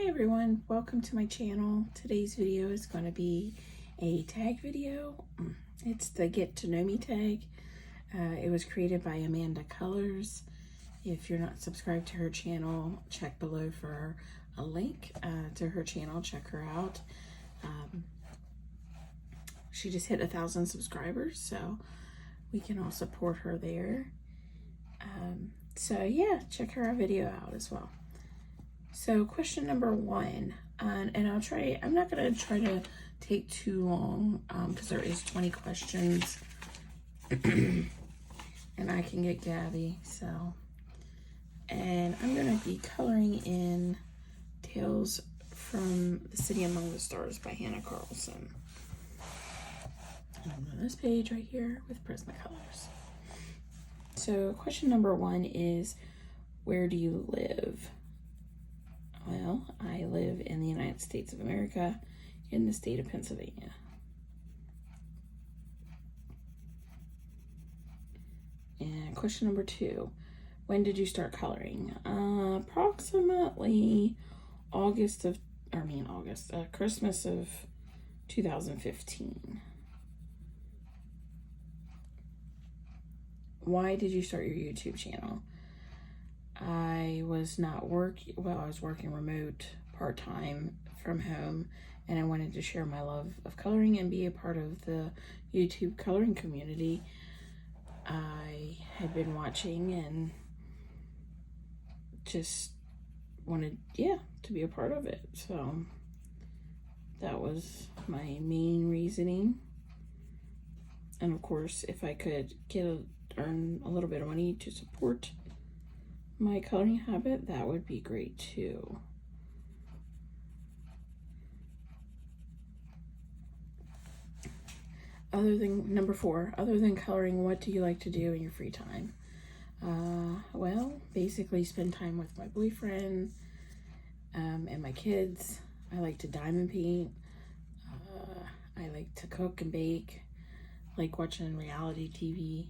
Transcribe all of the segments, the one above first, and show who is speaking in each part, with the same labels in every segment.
Speaker 1: Hi everyone, welcome to my channel. Today's video is going to be a tag video. It's the Get to Know Me tag. It was created by Amanda Colors. If you're not subscribed to her channel, check below for a link to her channel. Check her out. She just hit 1,000 subscribers, so we can all support her there. So yeah, check her video out as well. So question number 1, and I'm not going to try to take too long because there is 20 questions and I can get Gabby, so, and I'm going to be coloring in Tales from the City Among the Stars by Hanna Karlzon. And I'm on this page right here with Prismacolors. So question number 1 is, where do you live? Well, I live in the United States of America, in the state of Pennsylvania. And question number 2, when did you start coloring? Approximately Christmas of 2015. Why did you start your YouTube channel? I was working remote part-time from home, and I wanted to share my love of coloring and be a part of the YouTube coloring community. I had been watching and just wanted, to be a part of it. So that was my main reasoning. And of course, if I could earn a little bit of money to support my coloring habit, that would be great too. Number 4, other than coloring, what do you like to do in your free time? Well, basically spend time with my boyfriend and my kids. I like to diamond paint. I like to cook and bake. I like watching reality TV.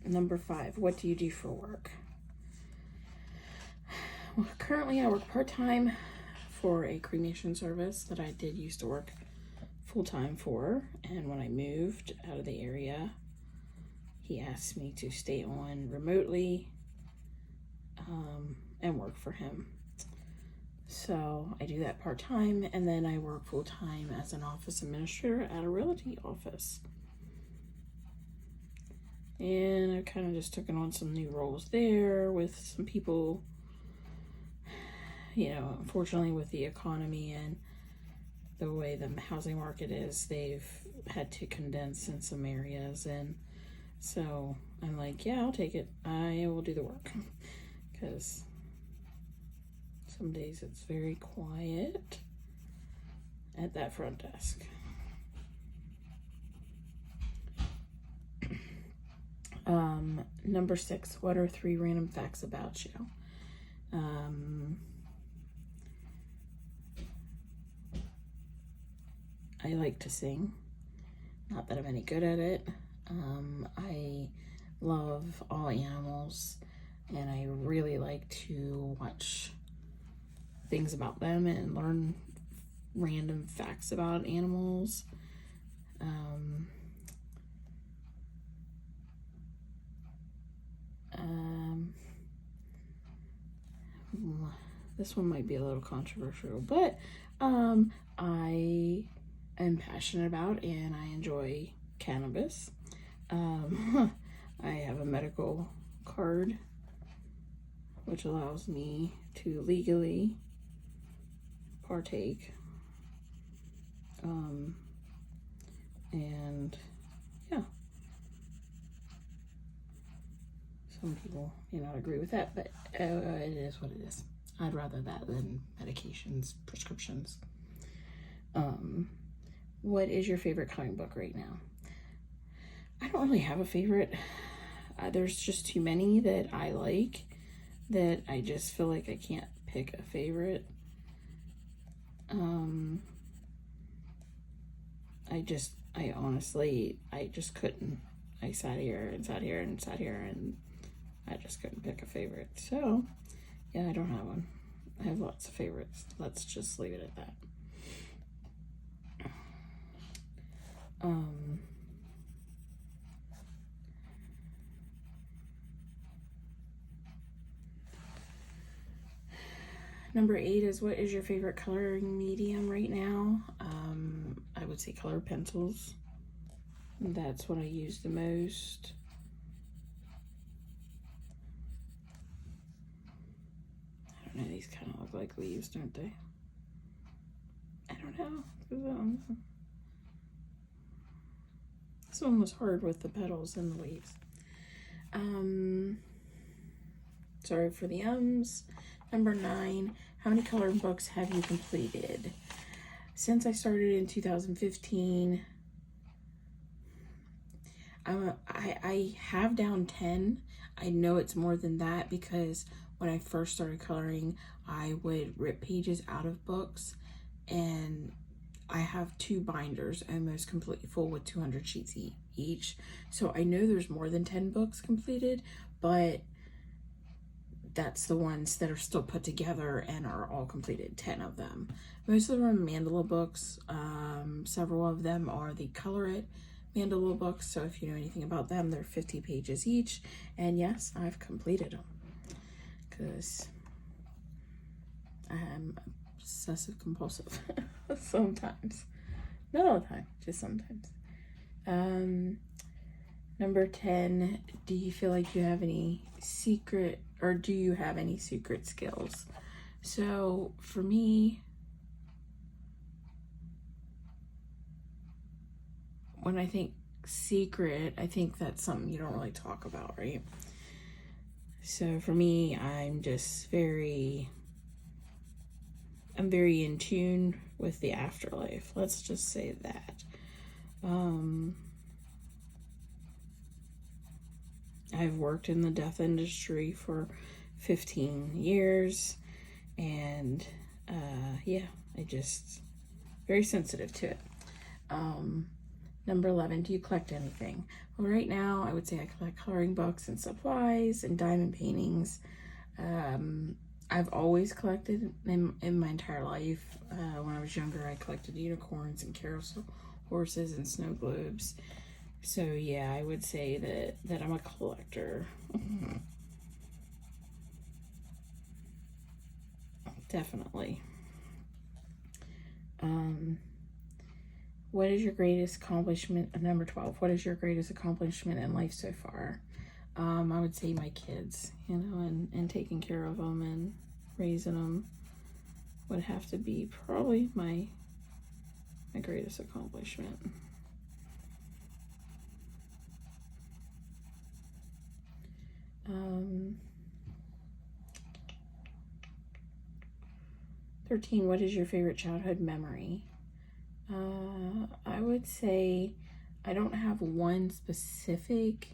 Speaker 1: Number 5, what do you do for work? Well, currently I work part-time for a cremation service that I did used to work full-time for, and when I moved out of the area, he asked me to stay on remotely and work for him. So I do that part-time, and then I work full-time as an office administrator at a realty office. And I've kind of just taken on some new roles there with some people, unfortunately with the economy and the way the housing market is, they've had to condense in some areas. And so I'm like, yeah, I'll take it. I will do the work, because some days it's very quiet at that front desk. Number 6, what are 3 random facts about you? I like to sing. Not that I'm any good at it. I love all animals, and I really like to watch things about them and learn random facts about animals. This one might be a little controversial, but I am passionate about and I enjoy cannabis. I have a medical card which allows me to legally partake. And yeah, some people may not agree with that, but it is what it is. I'd rather that than medications, prescriptions. What is your favorite comic book right now? I don't really have a favorite. There's just too many that I like that I just feel like I can't pick a favorite. I just couldn't. I sat here and I just couldn't pick a favorite. So, yeah, I don't have one. I have lots of favorites. Let's just leave it at that. Number 8 is, what is your favorite coloring medium right now? I would say colored pencils. That's what I use the most. I don't know, these kind of look like leaves, don't they? I don't know. This one was hard with the petals and the leaves. Sorry for the ums. Number 9, how many coloring books have you completed? Since I started in 2015, I have down 10. I know it's more than that because when I first started coloring, I would rip pages out of books, and I have 2 binders almost completely full with 200 sheets each. So I know there's more than 10 books completed, but that's the ones that are still put together and are all completed, 10 of them. Most of them are mandala books. Several of them are the Color It mandala books. So if you know anything about them, they're 50 pages each. And yes, I've completed them because I am obsessive compulsive sometimes. Not all the time, just sometimes. Number 10, do you feel like you have any secret, or do you have any secret skills? So for me, when I think secret, I think that's something you don't really talk about, right? So for me, I'm very in tune with the afterlife. Let's just say that. I've worked in the death industry for 15 years, and yeah, I just very sensitive to it. Number 11, do you collect anything? Well, right now I would say I collect coloring books and supplies and diamond paintings. I've always collected in my entire life. When I was younger, I collected unicorns and carousel horses and snow globes. So yeah, I would say that I'm a collector. Definitely. What is your greatest accomplishment? Number 12, what is your greatest accomplishment in life so far? I would say my kids, and taking care of them and raising them would have to be probably my greatest accomplishment. Um, 13, what is your favorite childhood memory? I would say I don't have one specific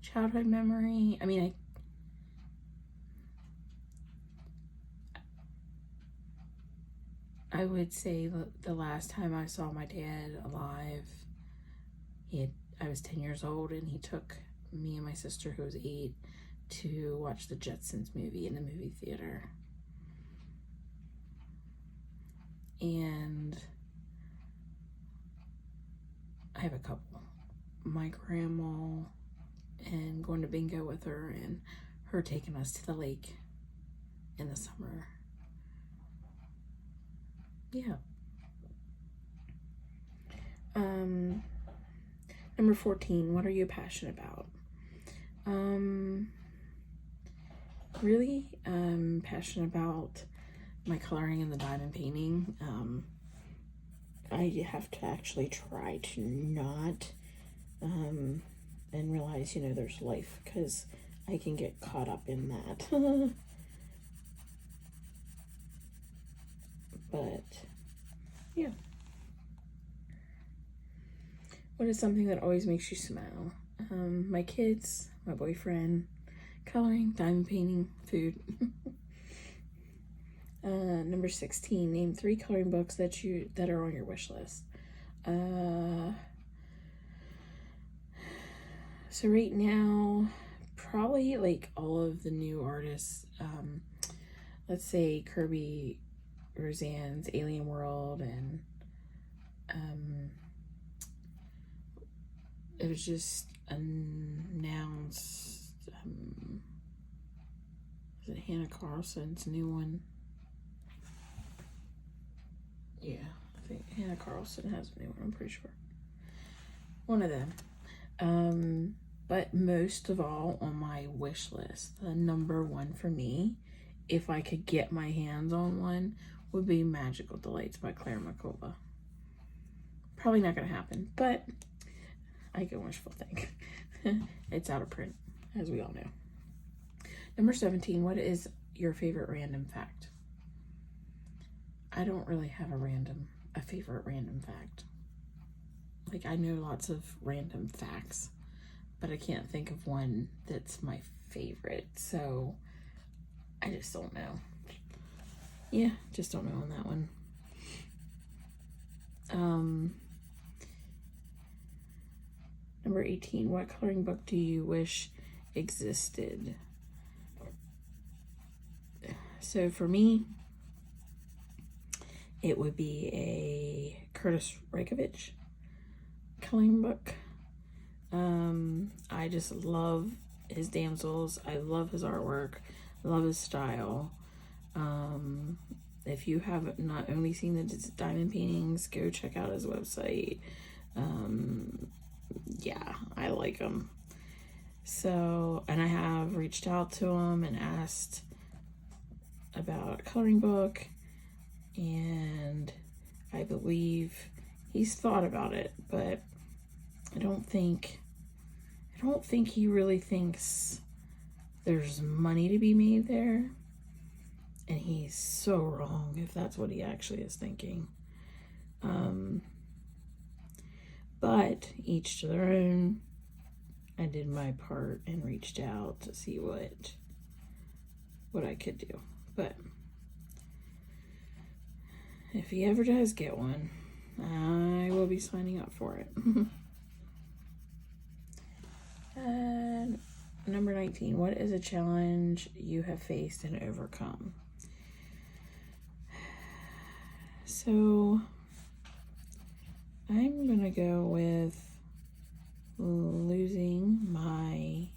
Speaker 1: childhood memory. I mean, I would say the last time I saw my dad alive, I was 10 years old, and he took me and my sister, who was 8, to watch the Jetsons movie in the movie theater. And I have a couple. My grandma, and going to bingo with her, and her taking us to the lake in the summer. Yeah. Number 14, what are you passionate about? Really passionate about my coloring and the diamond painting. I have to actually try to not and realize, there's life, because I can get caught up in that. But yeah. What is something that always makes you smile? My kids, my boyfriend, coloring, diamond painting, food. Number 16, name 3 coloring books that are on your wish list. So right now, probably like all of the new artists. Let's say Kirby Roseanne's Alien World, and it was just announced. Is it Hanna Karlzon's new one? Yeah, I think Hanna Karlzon has a new one, I'm pretty sure. One of them. But most of all on my wish list, the number one for me, if I could get my hands on one, would be Magical Delights by Claire Makova. Probably not going to happen, but I can wishful think. It's out of print, as we all know. Number 17, what is your favorite random fact? I don't really have a favorite random fact. Like, I know lots of random facts, but I can't think of one that's my favorite, so I just don't know. Yeah, just don't know on that one. Number 18, what coloring book do you wish existed? So for me, it would be a Curtis Reykjavik coloring book. I just love his damsels. I love his artwork. I love his style. If you have not only seen the diamond paintings, go check out his website. Yeah, I like him. So, and I have reached out to him and asked about a coloring book, and I believe he's thought about it, but I don't think he really thinks there's money to be made there. And he's so wrong if that's what he actually is thinking. But each to their own. I did my part and reached out to see what I could do. But if he ever does get one, I will be signing up for it. And number 19, what is a challenge you have faced and overcome? So I'm gonna go with losing my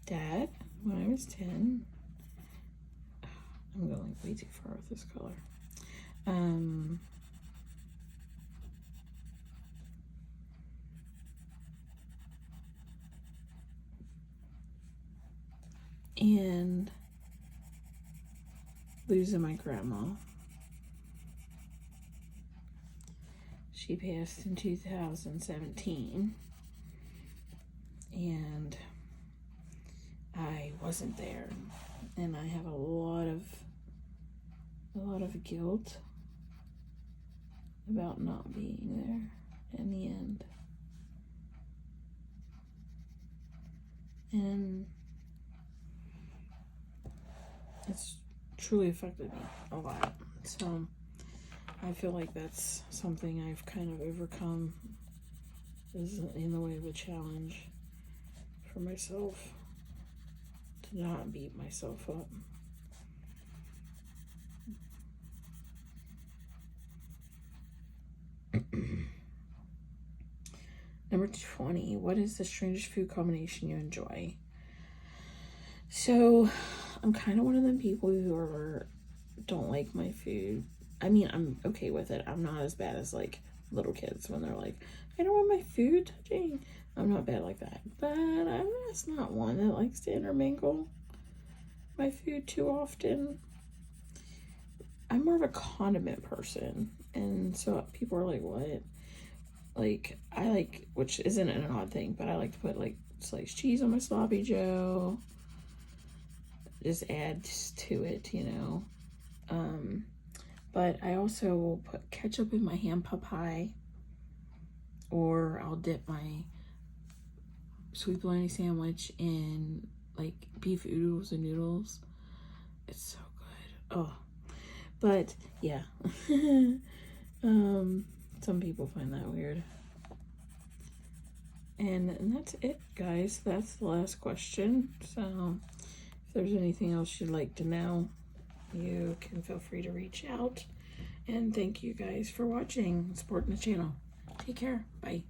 Speaker 1: dad when I was 10. I'm going way too far with this color. And losing my grandma. She passed in 2017, and I wasn't there, and I have a lot of guilt about not being there in the end. And it's truly affected me a lot. So I feel like that's something I've kind of overcome, is in the way of a challenge for myself, to not beat myself up. Number 20, what is the strangest food combination you enjoy? So I'm kind of one of them people who don't like my food. I mean, I'm okay with it. I'm not as bad as like little kids when they're like, I don't want my food touching. I'm not bad like that. But I'm just not one that likes to intermingle my food too often. I'm more of a condiment person. And so people are like, what? Like, I like, which isn't an odd thing, but I like to put like sliced cheese on my sloppy joe. Just adds to it, you know. But I also will put ketchup in my ham pot pie, or I'll dip my sweet bologna sandwich in like beef oodles and noodles. It's so good. Oh, but yeah. Some people find that weird. And that's it, guys. That's the last question. So if there's anything else you'd like to know, you can feel free to reach out. And thank you guys for watching, supporting the channel. Take care. Bye.